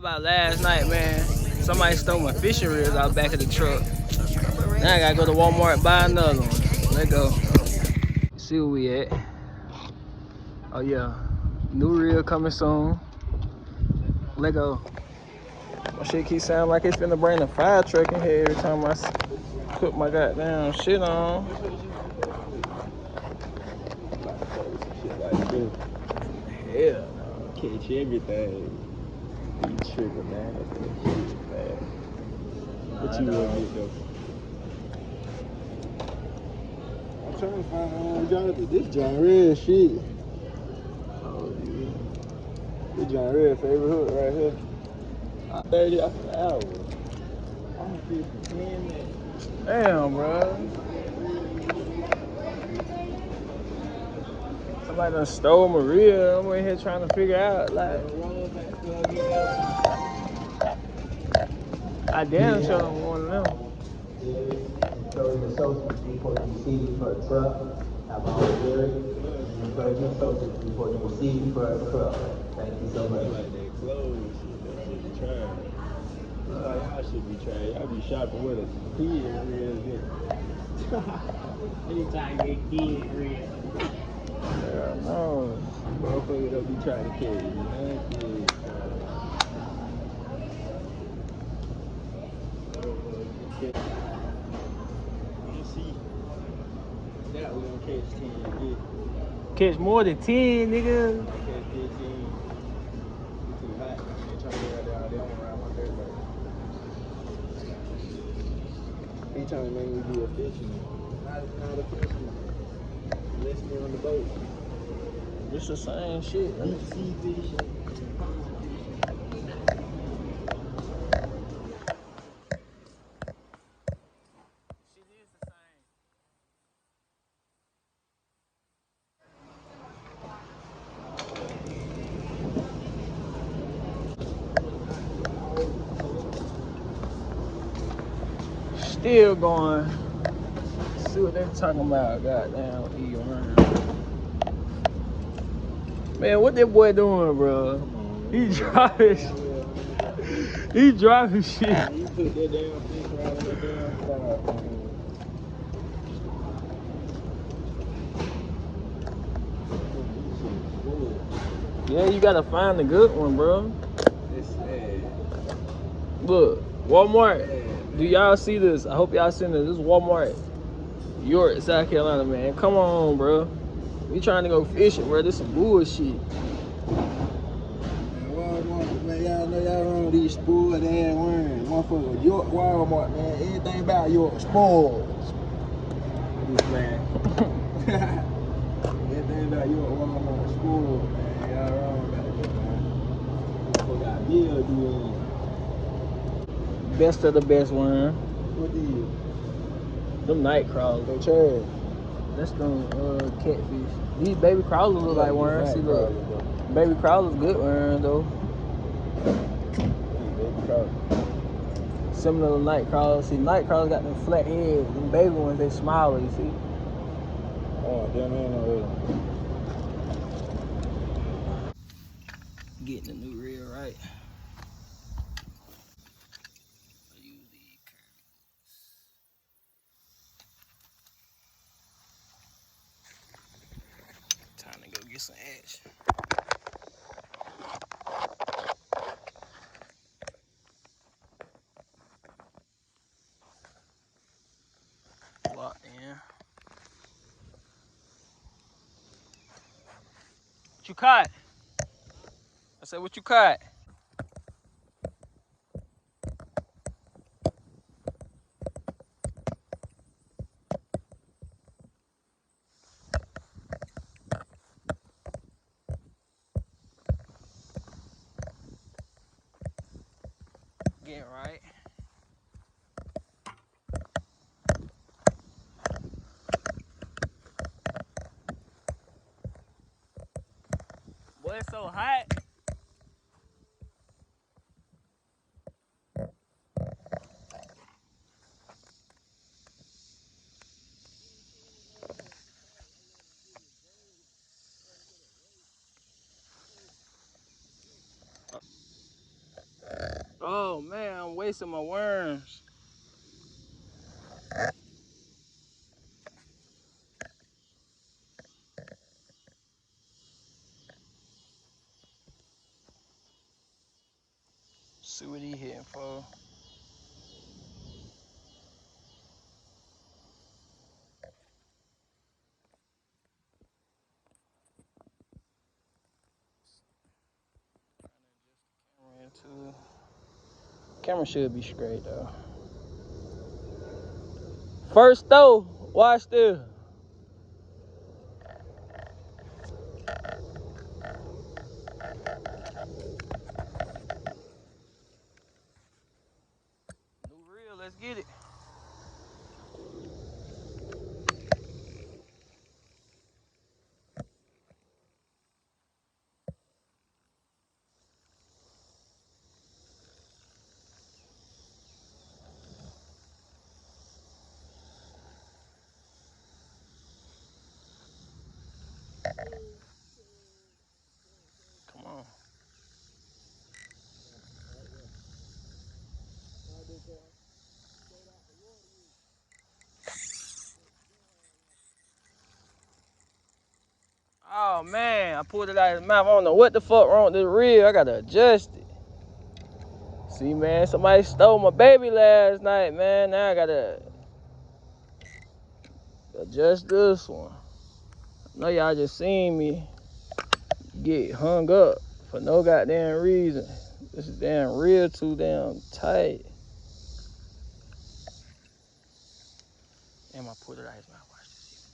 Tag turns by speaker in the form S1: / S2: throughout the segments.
S1: about last night, man? Somebody stole my fishing reels out back of the truck. Now I gotta go to Walmart and buy another one. Let go. See where we at. Oh yeah, new reel coming soon. Let go. My shit keep sounding like it's finna bring the fire truck in here every time I put my goddamn shit on. Hell no.
S2: Catch everything. You tripping, man. What you gonna get though? I'm trying to find this John Red shit. Oh yeah. This John Red favorite hook right here. 30 off an hour. I'm fishing 10 minutes.
S1: Damn, bro. Somebody done stole my reel. I'm in here trying to figure out, like, I damn sure don't want them.
S3: Encourage associates before you receive for a truck. Have all the and encourage associates before you receive for a truck. Thank you so much.
S2: Like that clothes shit, that shit be trying. That's how y'all should be trying. Y'all be shopping with a kid real good.
S4: Anytime you get kid real.
S1: Hell no.
S2: Motherfucker don't be trying to carry nothing. You see, that we gonna catch 10 again.
S1: Catch more than 10, nigga.
S2: Catch 15. It's too hot. They trying to get out there. They don't ride my dirt bike. He trying to make me be a fisherman. Not a fisherman. Listening on the boat.
S1: It's the same shit.
S2: Deep sea fishing. Pond fishing.
S1: Shit is the same. Still going. See what they're talking about. Goddamn, E around. Man, what that boy doing, bro? He driving. He driving shit.
S2: You put that damn fish right on the damn spot, man.
S1: Yeah, you gotta find the good one, bro.
S2: It's sad.
S1: Look, Walmart. Do y'all see this? I hope y'all seen this. This is Walmart, York, South Carolina, man. Come on, bro. We trying to go fishing, bro. This some bullshit.
S2: Walmart, man, y'all know y'all run these spoiled ass worms. Motherfucker, York Walmart, man. Anything about York, spoiled. This man. Anything about York Walmart, spoiled, man. Y'all wrong about that, man. Motherfucker got mildew in.
S1: Best of the best worm.
S2: What these?
S1: Them night crawlers.
S2: They trash.
S1: That's them catfish. These baby crawlers look like worms. See, look. Baby crawlers good worms, though.
S2: Baby crawler.
S1: Similar to night crawlers. See, night crawlers got them flat heads. Them baby ones, they smaller, you see.
S2: Oh, damn, man, no.
S1: Getting the new reel right. Time to go get some action. Locked in. What you caught? I said, what you caught? Getting right. Boy, it's so hot. wasting my worms. See what he hitting for. Camera should be straight though. First throw, watch this. New reel, let's get it. Come on. Oh man, I pulled it out of his mouth. I don't know what the fuck wrong with this reel. I gotta adjust it. See, man, somebody stole my baby last night, man. Now I gotta adjust this one. I know y'all just seen me get hung up for no goddamn reason. This is damn reel too damn tight. Damn, I pulled it out of his mouth. Watch this.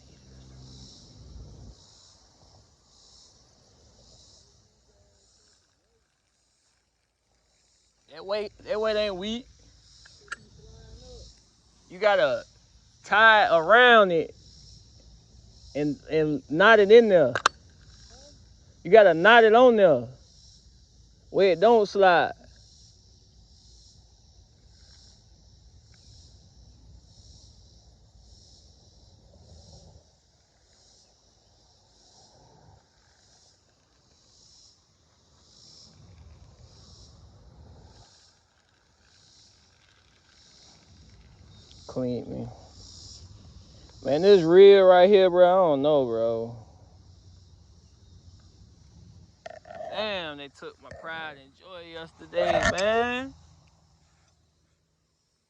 S1: That weight ain't weak. You gotta tie it around it and knot it in there. You gotta knot it on there where it don't slide. Clean me. Man, this reel right here, bro, I don't know, bro. Damn, they took my pride and joy yesterday, man.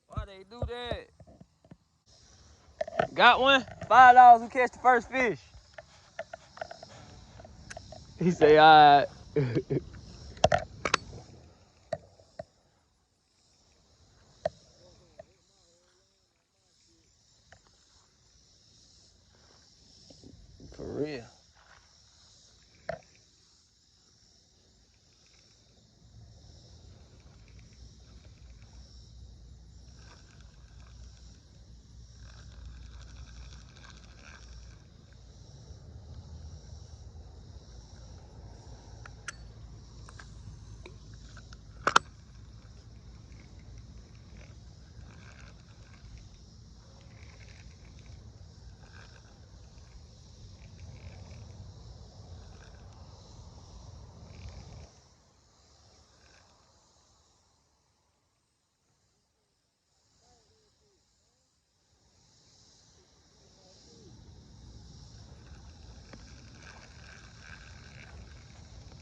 S1: Why they do that? Got one? $5 who catch the first fish. He say, all right. For real.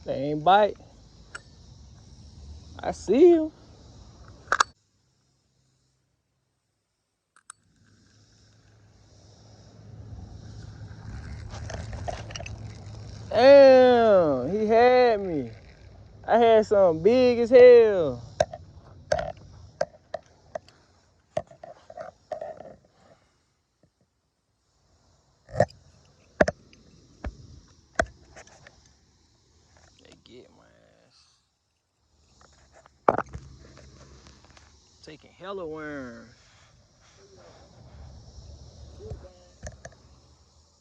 S1: They ain't bite. I see him. Damn, he had me. I had something big as hell. They get my ass. Taking hella worms.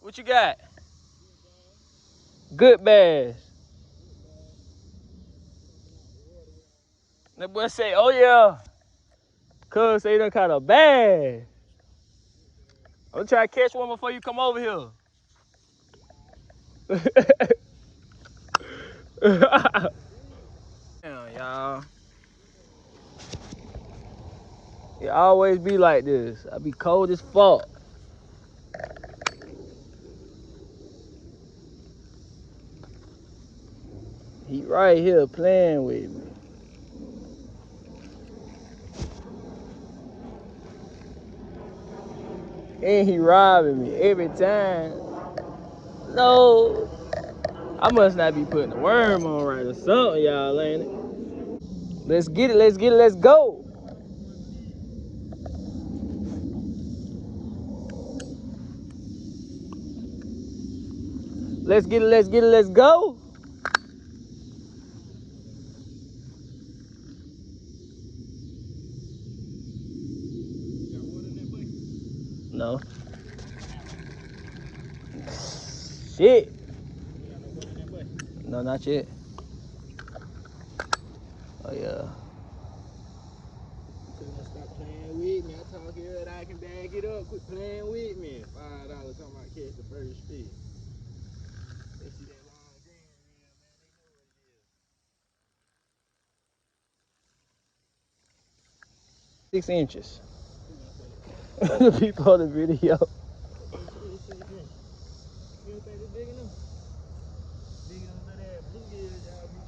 S1: What you got? Good bass. That boy say, oh yeah. Cuz say done caught a bass. I'm trying to catch one before you come over here. Damn, y'all. always be like this. I be cold as fuck. He right here playing with me. And he robbing me every time. No. I must not be putting the worm on right or something, y'all, ain't it? Let's get it, let's get it, let's go. Let's get it, let's get it, let's go. No. Shit. No, not yet. Oh, yeah.
S2: Stop playing with me. I talk here that I can bag it up. Quit playing with me. $5 talking about catch the first fish. They see that long green reel, man. They know what it is.
S1: 6 inches. The people on the video.
S2: You don't think they're big enough? Big enough for that bluegill y'all be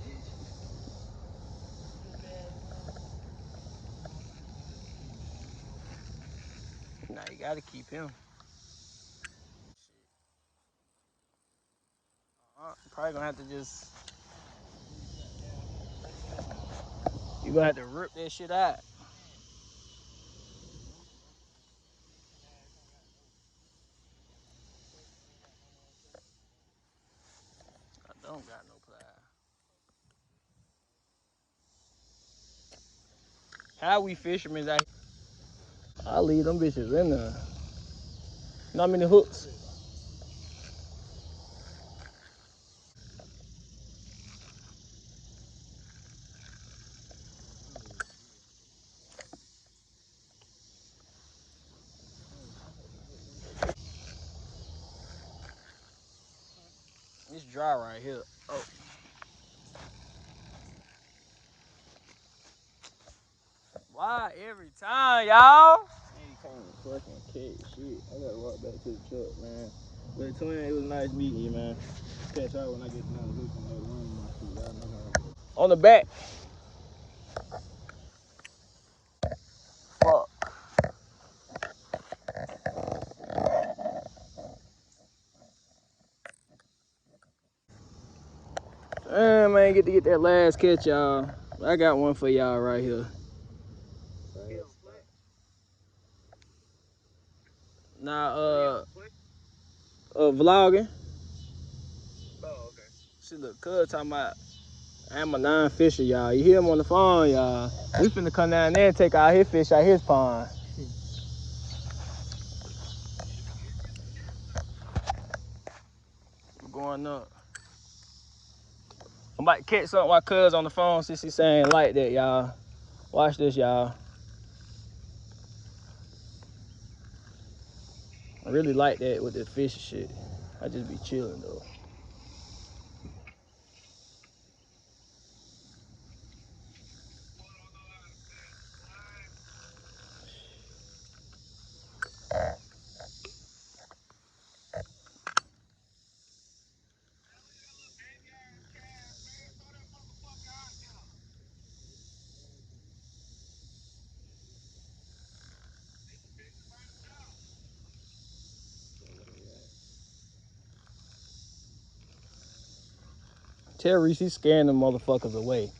S2: catching.
S1: Nah, you gotta keep him. Probably gonna have to just. You gonna have to rip that shit out. I don't got no pliers. How we fishermen out here? I leave them bitches in there. You know how many hooks? It's dry right here. Oh, why every time, y'all?
S2: Ain't kind of fucking catch shit. I gotta walk back to the truck, man. But Twin, it was nice meeting you, man. Catch y'all when I get another hook and another one in my feet. Y'all know how it goes.
S1: On the back. Fuck. Damn, man, get to get that last catch, y'all. I got one for y'all right here. Now, vlogging.
S2: Oh, okay.
S1: See, look, cuz talking about I'm a non-fisher, y'all. You hear him on the phone, y'all. We finna come down there and take all his fish out his pond. We're going up. I'm about to catch something while cuz on the phone since he's saying like that, y'all. Watch this, y'all. I really like that with the fish and shit. I just be chilling, though. Tell Reese he's scaring them motherfuckers away.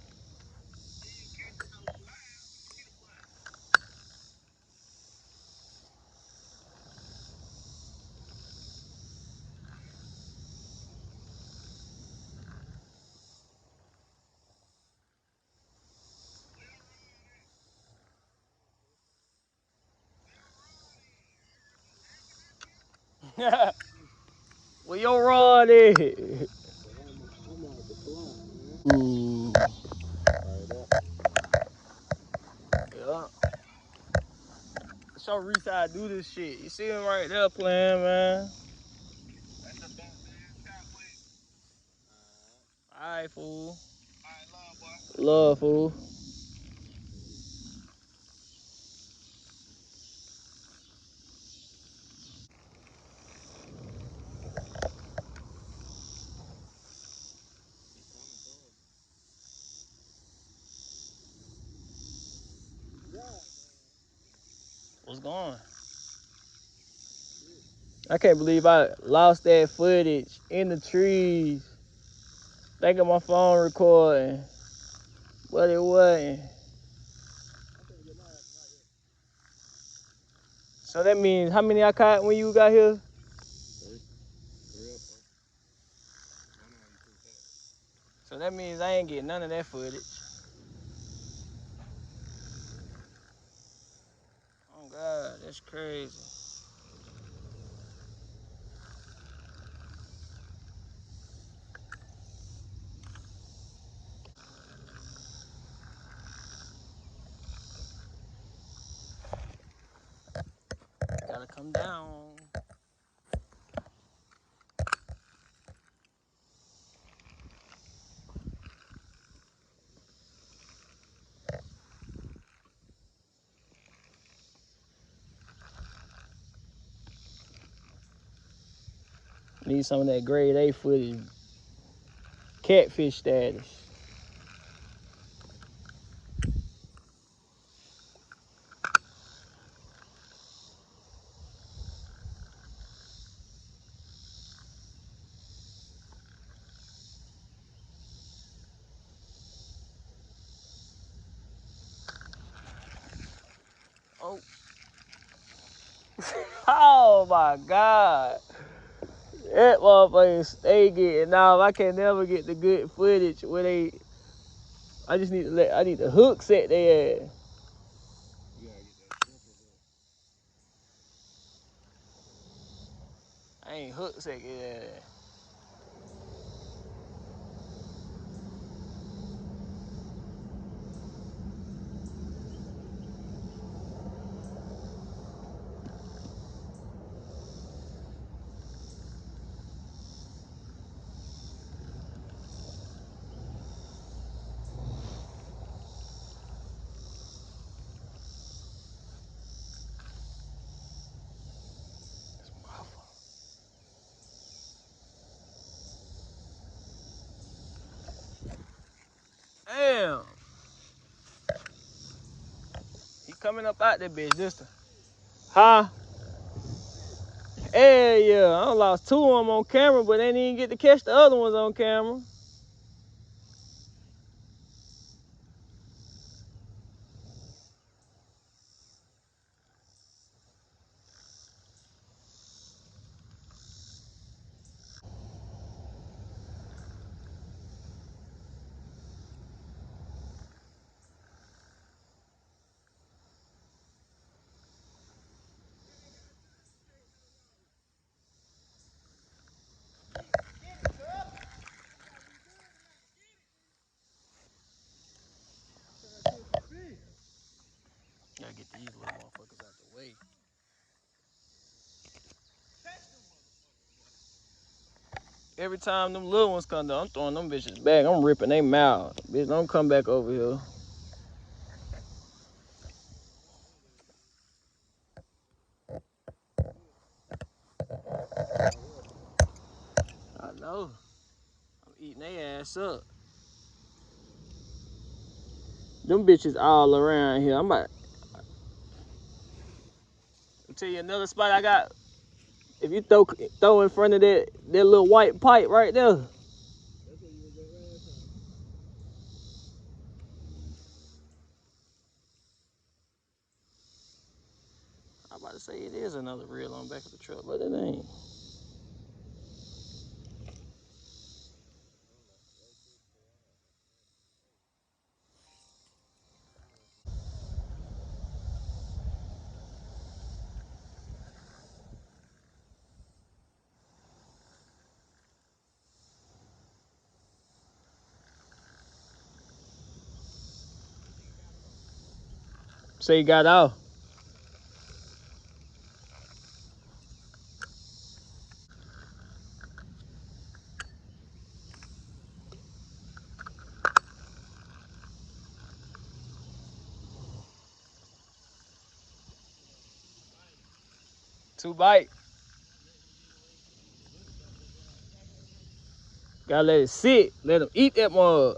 S1: Where your rod at?
S2: I'm off the clock, man.
S1: Ooh.
S2: Right up.
S1: Yeah. Show Reese how to do this shit. You see him right there playing, man. Alright, fool. Love, fool. was going. I can't believe I lost that footage in the trees. Thinking my phone recording, but it wasn't. So that means how many I caught when you got here? So that means I ain't getting none of that footage. Oh God, that's crazy. Gotta come down. Need some of that grade A footage. Catfish status. Oh. Oh my God. That motherfucker stay getting off. I can never get the good footage where they. I just need to I need the hook set their ass. I ain't hook set their ass. Damn. He coming up out that bitch this time. Huh? Hey, yeah. I done lost two of them on camera, but they didn't even get to catch the other ones on camera. Gotta get these little motherfuckers out the way. Every time them little ones come down, I'm throwing them bitches back. I'm ripping they mouth. Bitch, don't come back over here. I know. I'm eating their ass up. Them bitches all around here. I'm about to tell you another spot I got. If you throw in front of that little white pipe right there. I'm about to say it is another reel on the back of the truck, but it ain't. Say you got off. Two bite. Gotta let it sit. Let them eat that mug.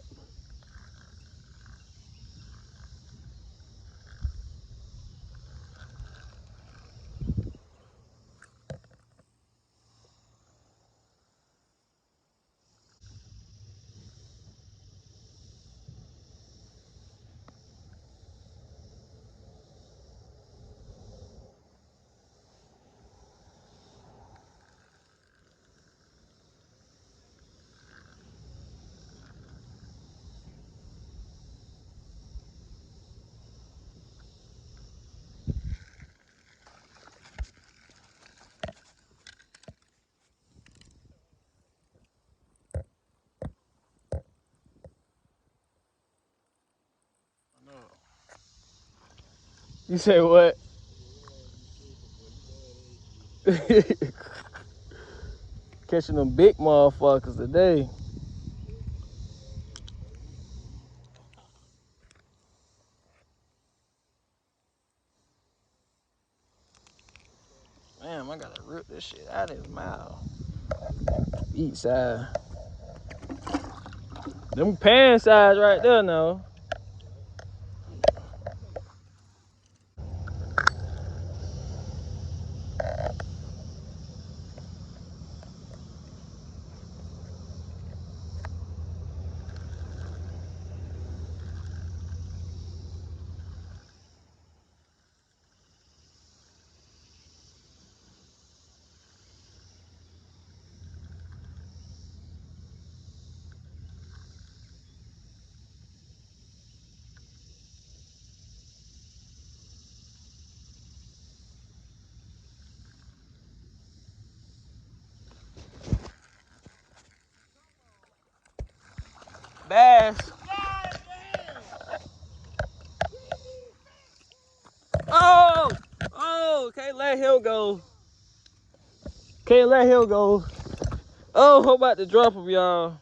S1: You say what? Catching them big motherfuckers today. Damn, I gotta rip this shit out of his mouth. Eat side. Them pan sides right there now. Bass. Oh! Oh, can't let him go. Can't let him go. Oh, I'm about to drop him, y'all.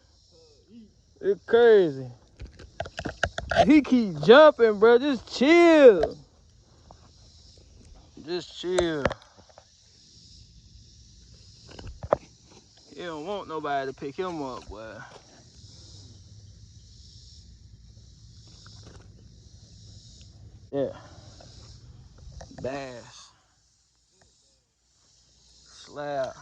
S1: It's crazy. He keep jumping, bro. Just chill. Just chill. He don't want nobody to pick him up, boy. Yeah. Bass. Slab.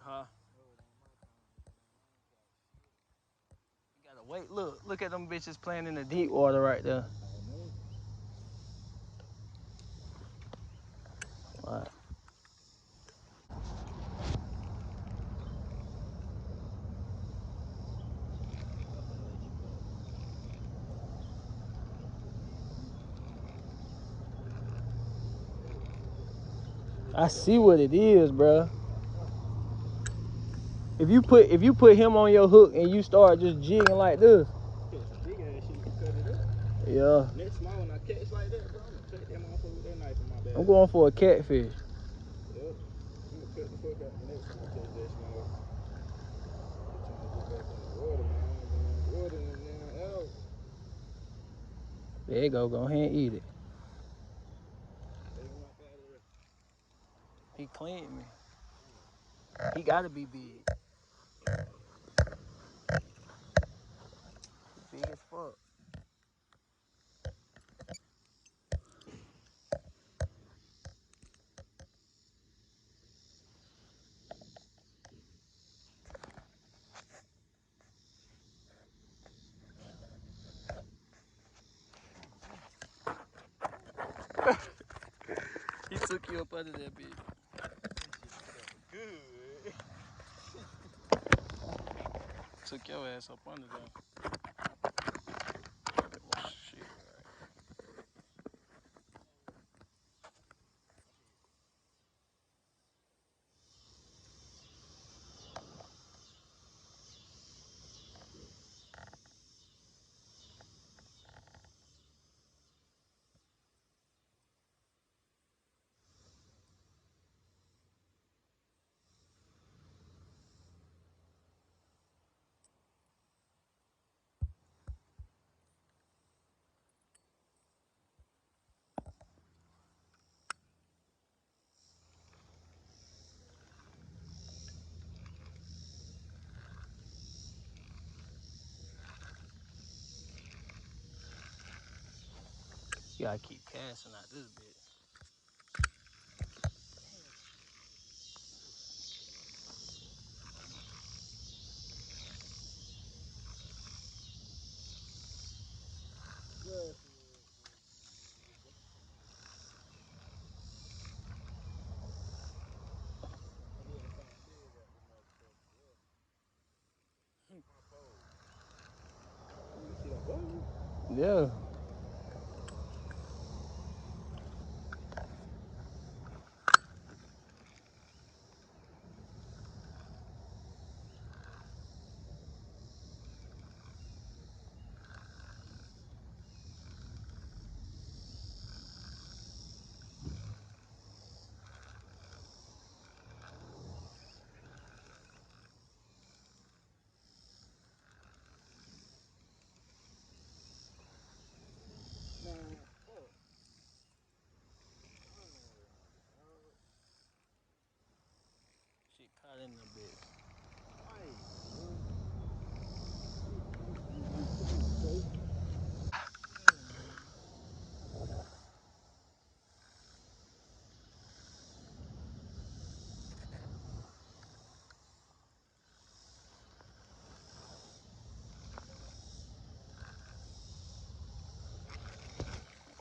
S1: Huh? You gotta wait. Look at them bitches playing in the deep water right there. All right. I see what it is, bro. If you put him on your hook and you start just jigging like this.
S2: Big ass shit, you cut it up.
S1: Yeah.
S2: Next small one I catch like that, bro, I'm gonna take that motherfucker with that knife in my bag.
S1: I'm going for a catfish.
S2: Yep. I'm gonna cut the fuck out the next one I catch that small. I'm trying to get back in the water, man. Water and then out.
S1: There you go. Go ahead and eat it.
S2: Take him up out of there.
S1: He cleaned me. He gotta be big. Big as fuck. He took you up under that bitch.
S2: Good.
S1: Took your ass up under there. Oh, shit. You gotta keep casting out this bitch. Yeah. Shit caught in the bit.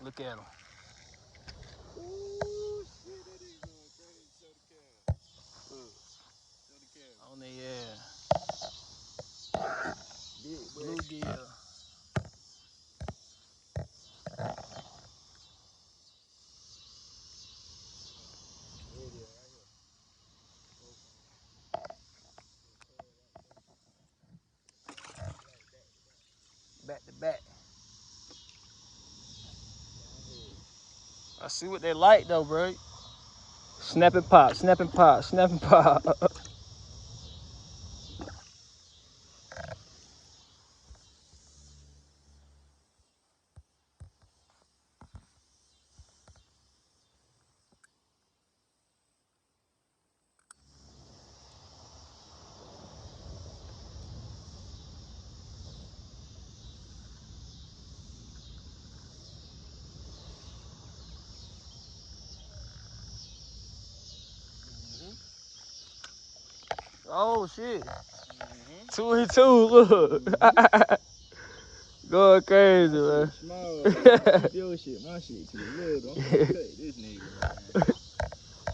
S1: Look at him.
S2: Ooh, shit, that nigga going crazy. Show the camera. Look, show the camera.
S1: On the air.
S2: Big boy.
S1: Bluegill.
S2: There it is, right here.
S1: Back to back.
S2: Down here.
S1: I see what they like though, bro. Snap and pop, snap and pop, snap and pop. Oh shit. 2 and 2, look. Going crazy, man.
S2: Small, man. Keep your shit. My shit too little. I'm gonna cut this nigga, man.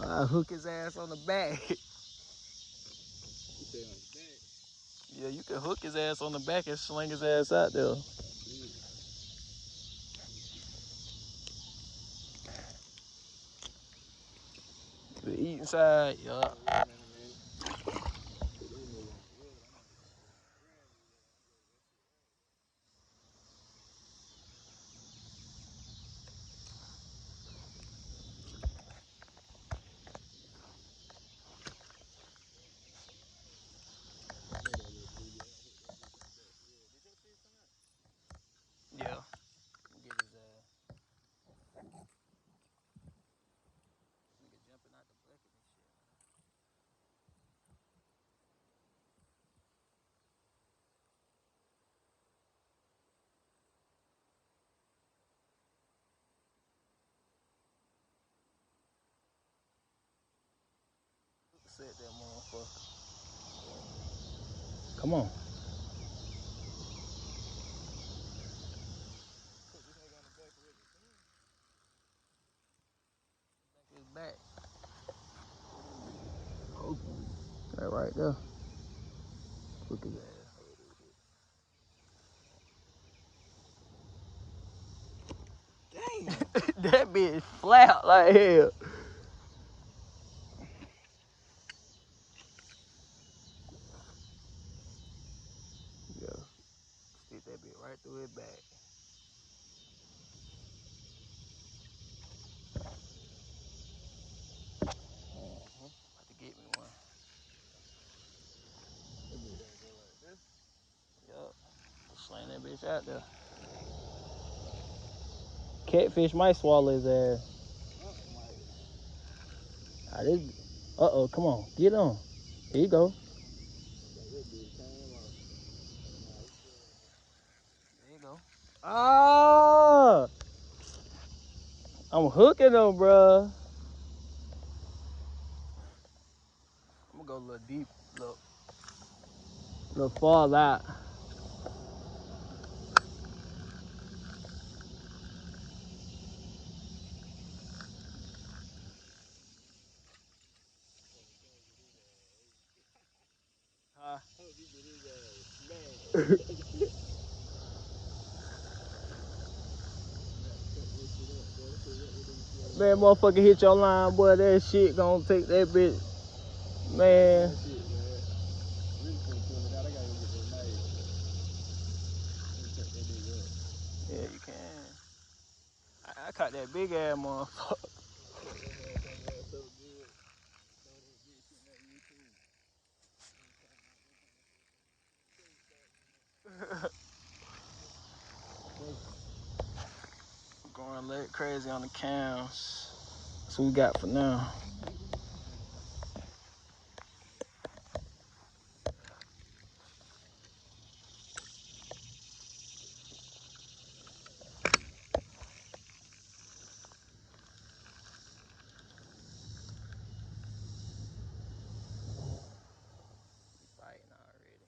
S1: I hook his ass on the back.
S2: You say on the back.
S1: Yeah, you can hook his ass on the back and sling his ass out there. The eating side, yeah. Yeah. Get his ass. Nigga jumping out the bucket and shit, man. Set that motherfucker. Come on.
S2: Put this nigga on the bucket with me.
S1: His back. That right there. Look at that.
S2: Damn.
S1: That bitch flat like hell. Yeah. Stick that bitch right through his back. About to get me one.
S2: That bitch gotta go like this.
S1: Yup. Slam that bitch out there. Catfish might swallow his ass.
S2: Something like
S1: Uh-oh, come on. Get on. Here you go.
S2: that bitch came off. Nah, it's still right
S1: There you go. Ah! I'm hooking them, bruh. I'm gonna go a little deep. Little fall out. Huh?
S2: Hope he get his ass smashed.
S1: Man, motherfucker hit your line, boy. That shit gonna take that bitch. Man. Yeah, you can. I caught that big ass motherfucker. Going lit crazy on the cams. That's what we got for now. Fighting already.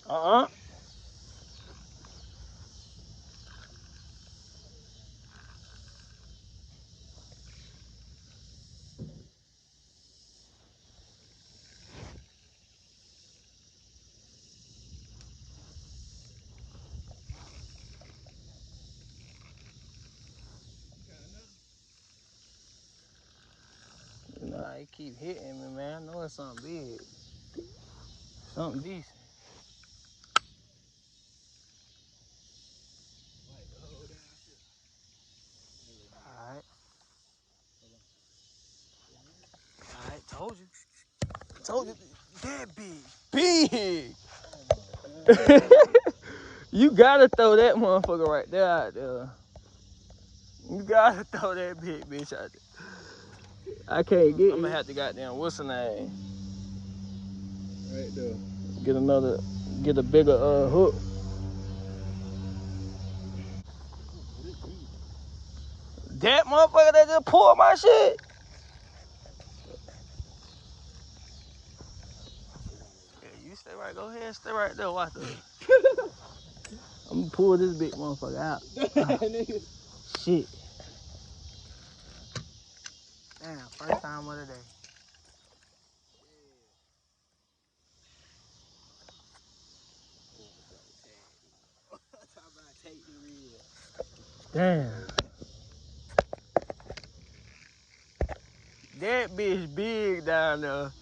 S1: Uh-uh. Nah, he keep hitting me, man. I know it's something big. Something decent. Alright. Alright, told you. Told you. That big. Big! You gotta throw that motherfucker right there out there. You gotta throw that big bitch out there. I can't get it. I'm gonna have to goddamn, what's the name?
S2: Right there.
S1: Get a bigger hook. That motherfucker that just pulled my shit. Yeah, you stay right, go ahead, stay right there, watch this. I'm gonna pull this big motherfucker out. Shit. Damn, first time of the day. Damn. That bitch big down there.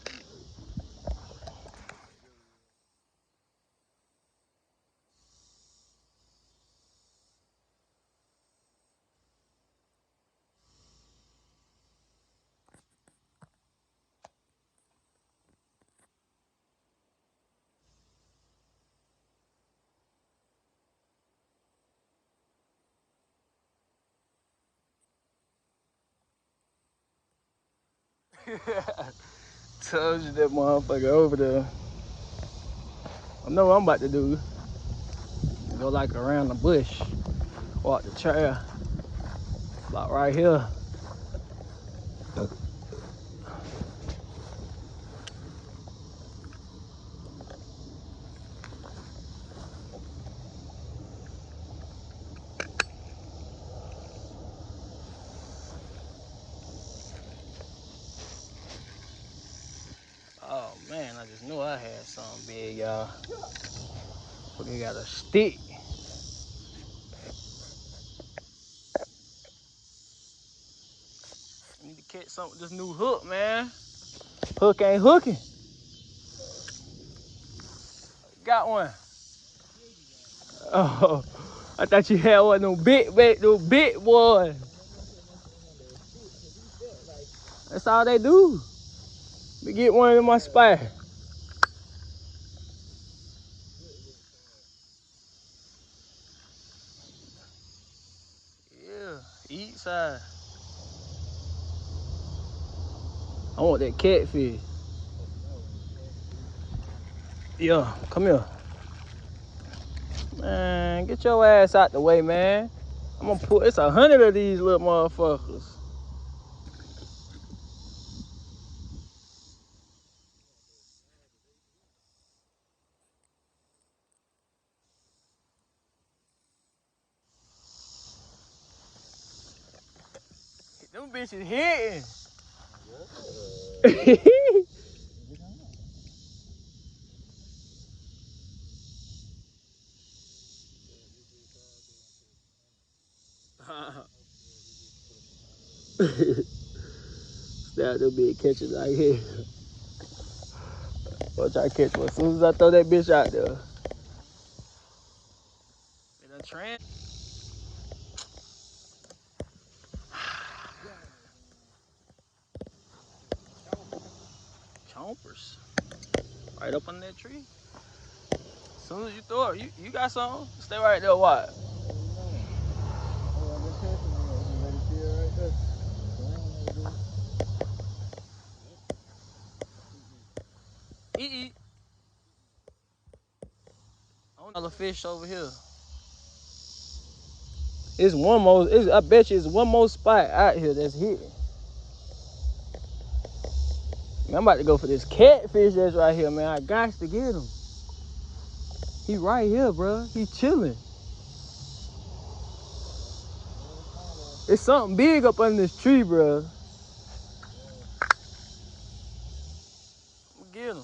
S1: Told you that motherfucker over there. I know what I'm about to do. Go like around the bush. Walk the trail. About right here. Oh man, I just knew I had something big, y'all. Fucking got a stick. I need to catch something with this new hook, man. Hook ain't hooking. Got one. Oh, I thought you had one of them big boys. That's all they do. We get one in my spot. Yeah, eat side. I want that catfish. Yeah, come here. Man, get your ass out the way, man. I'm gonna put, it's 100 of these little motherfuckers. Them bitches hitting. Snap them big catches out here. Watch I catch one as soon as I throw that bitch out there. Chompers. Right up on that tree. As soon as you throw it, you got something? Stay right there, watch. Eat. Another fish over here. It's one more. I bet you it's one more spot out here that's hitting. Man, I'm about to go for this catfish that's right here, man. I got to get him. He right here, bro. He chilling. It's something big up under this tree, bro. I'm gonna get him.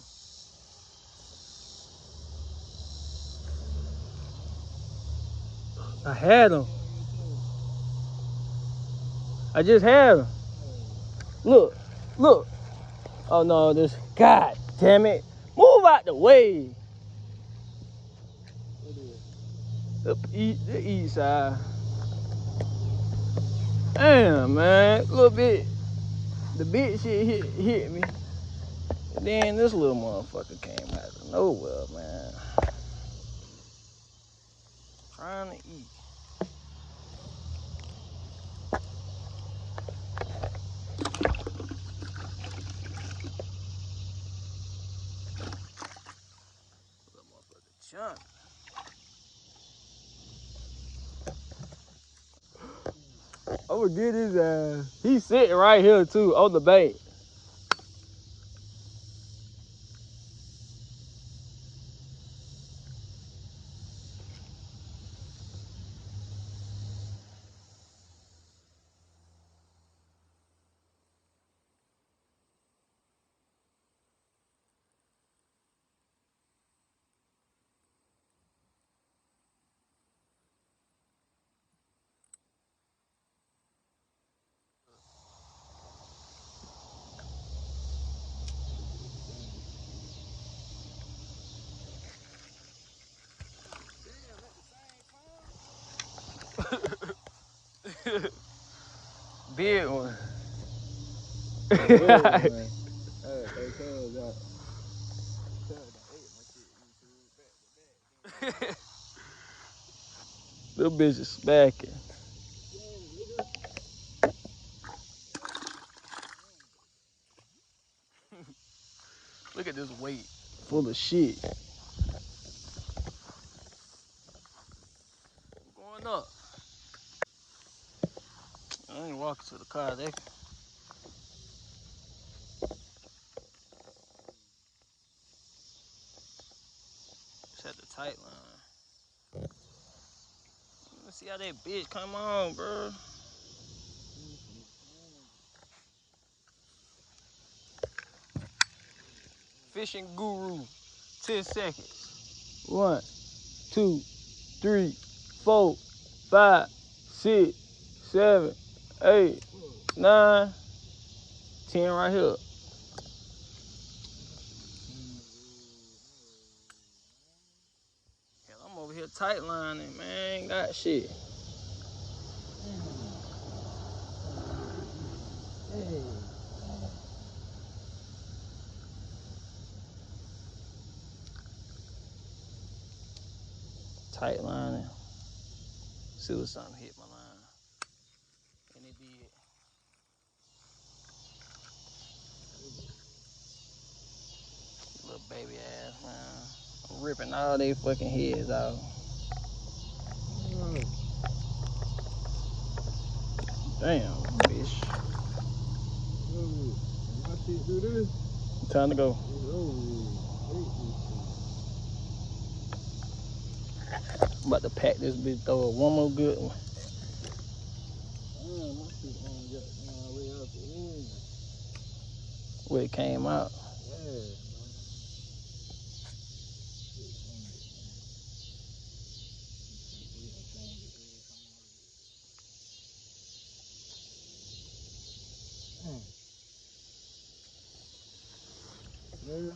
S1: I had him. I just had him. Look. Oh no, this. God damn it. Move out the way. The east side. Damn, man. A little bit. The big shit hit me. And then this little motherfucker came out of nowhere, man. Trying to eat. Little motherfucker chunk. I'm gonna get his ass. He's sitting right here too on the bank. Big one. Little bitch is smacking. Look at this weight. Full of shit. I'm going up. I ain't walking to the car. They set the tight line. Let's see how that bitch come on, bro. Fishing guru. 10 seconds. 1, 2, 3, 4, 5, 6, 7, 8, 9, 10 right here. Hell, I'm over here tight lining, man. Ain't got shit. Tight lining. See what something hit my line. And it did. Little baby ass, man. I'm ripping all they fucking heads out. Damn, bitch. Time to go. I'm about to pack this bitch, throw one more good one. Where it came out.
S2: Yeah. Yeah.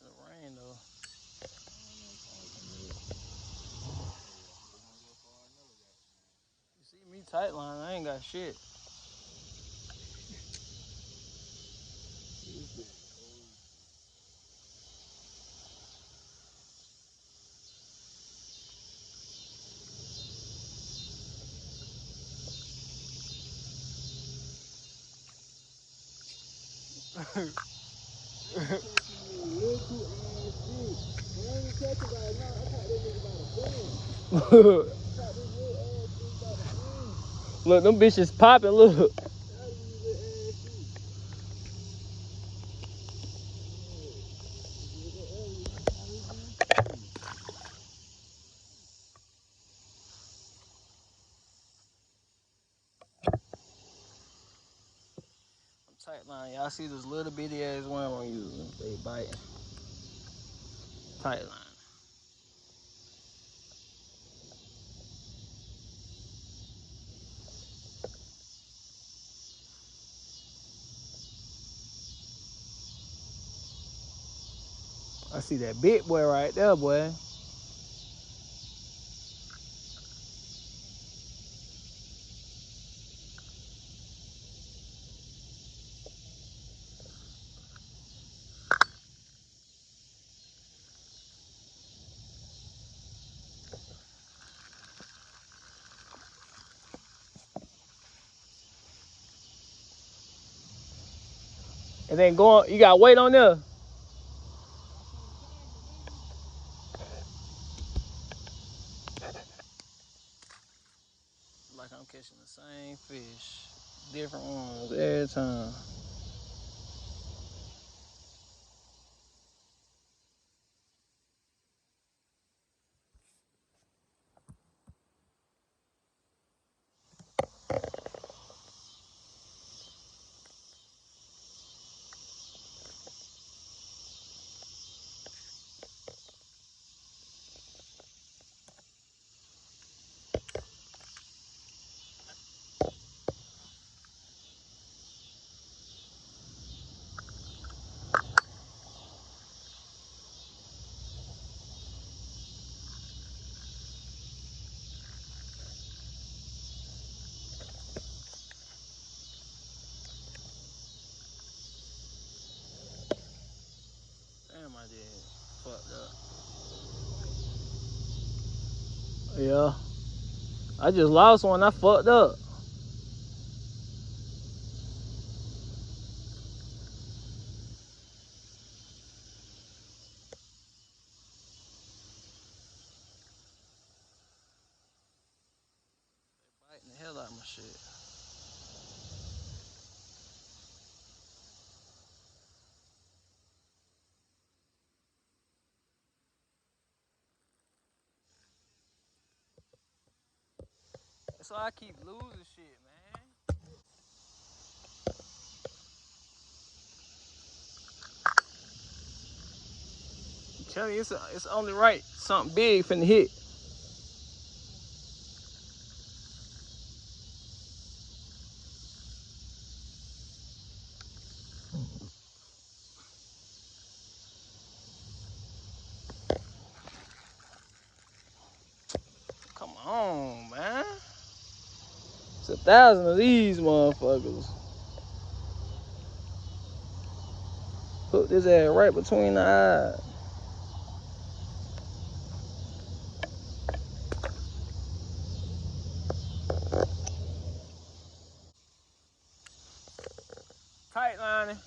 S1: The rain though. You see me tight line, I ain't got shit. Look, them bitches popping, look. Tight line, y'all see this little bitty ass worm I'm using. They biting. Tight line. I see that big boy right there, boy. And then go on, you got weight on there. Like I'm catching the same fish. Different ones every time. Damn, I did. Fucked up. Yeah. I just lost one. I fucked up. Biting the hell out of my shit. So I keep losing shit, man. I'm telling you, it's only right. Something big finna hit. Come on, man. It's 1,000 of these motherfuckers. Put this ass right between the eyes. Tight lining.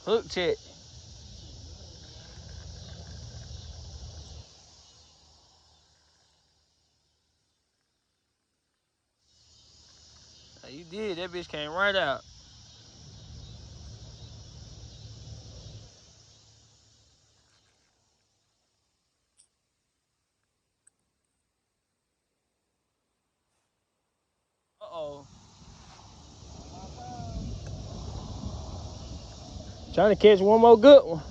S1: Hook check. You did. That bitch came right out. Uh-oh. Trying to catch one more good one.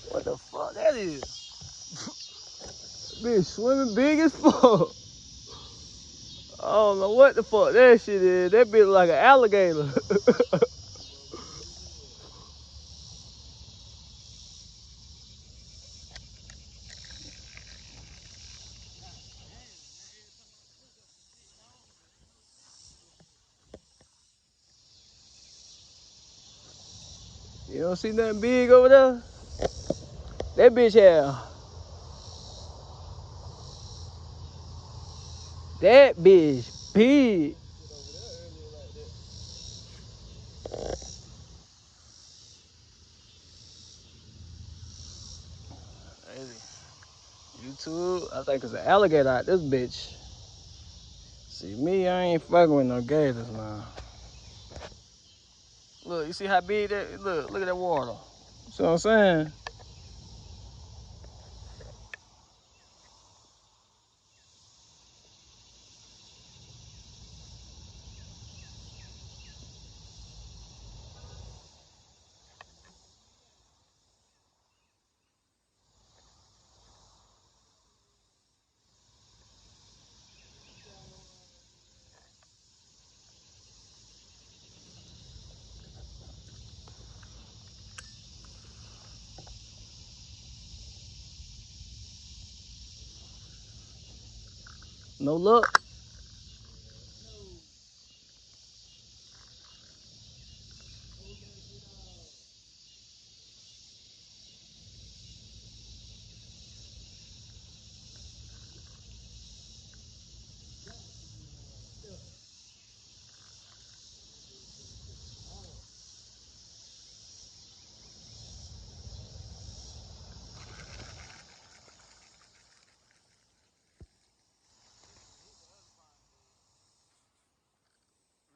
S1: What the fuck that is? Bitch swimming big as fuck. I don't know what the fuck that shit is. That bitch like an alligator. You don't see nothing big over there? That bitch had. That bitch big. YouTube, I think it's an alligator out this bitch. See me, I ain't fucking with no gators now. Look, you see how big that, look at that water. See what I'm saying? No luck.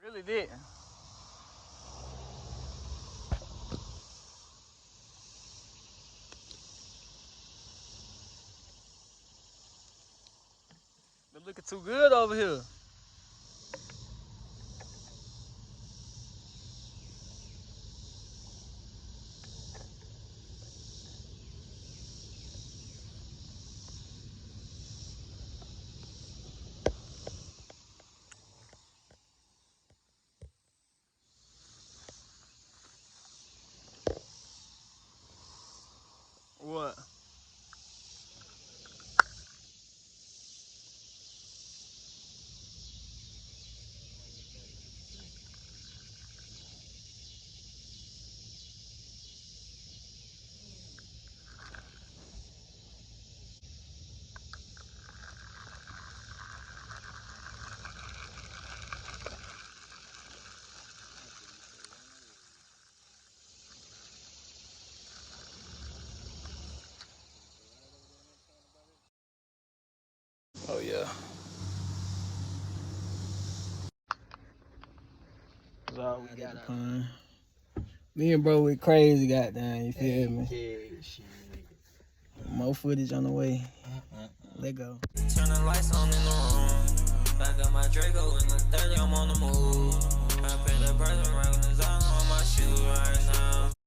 S1: Really did. They're looking too good over here. What? That's all we got. Me and bro went crazy, goddamn. You feel me?
S2: Yeah, shit.
S1: More footage on the way. Let go.
S4: Turn the lights on in the room. Back up my Draco in the 30, I'm on the move.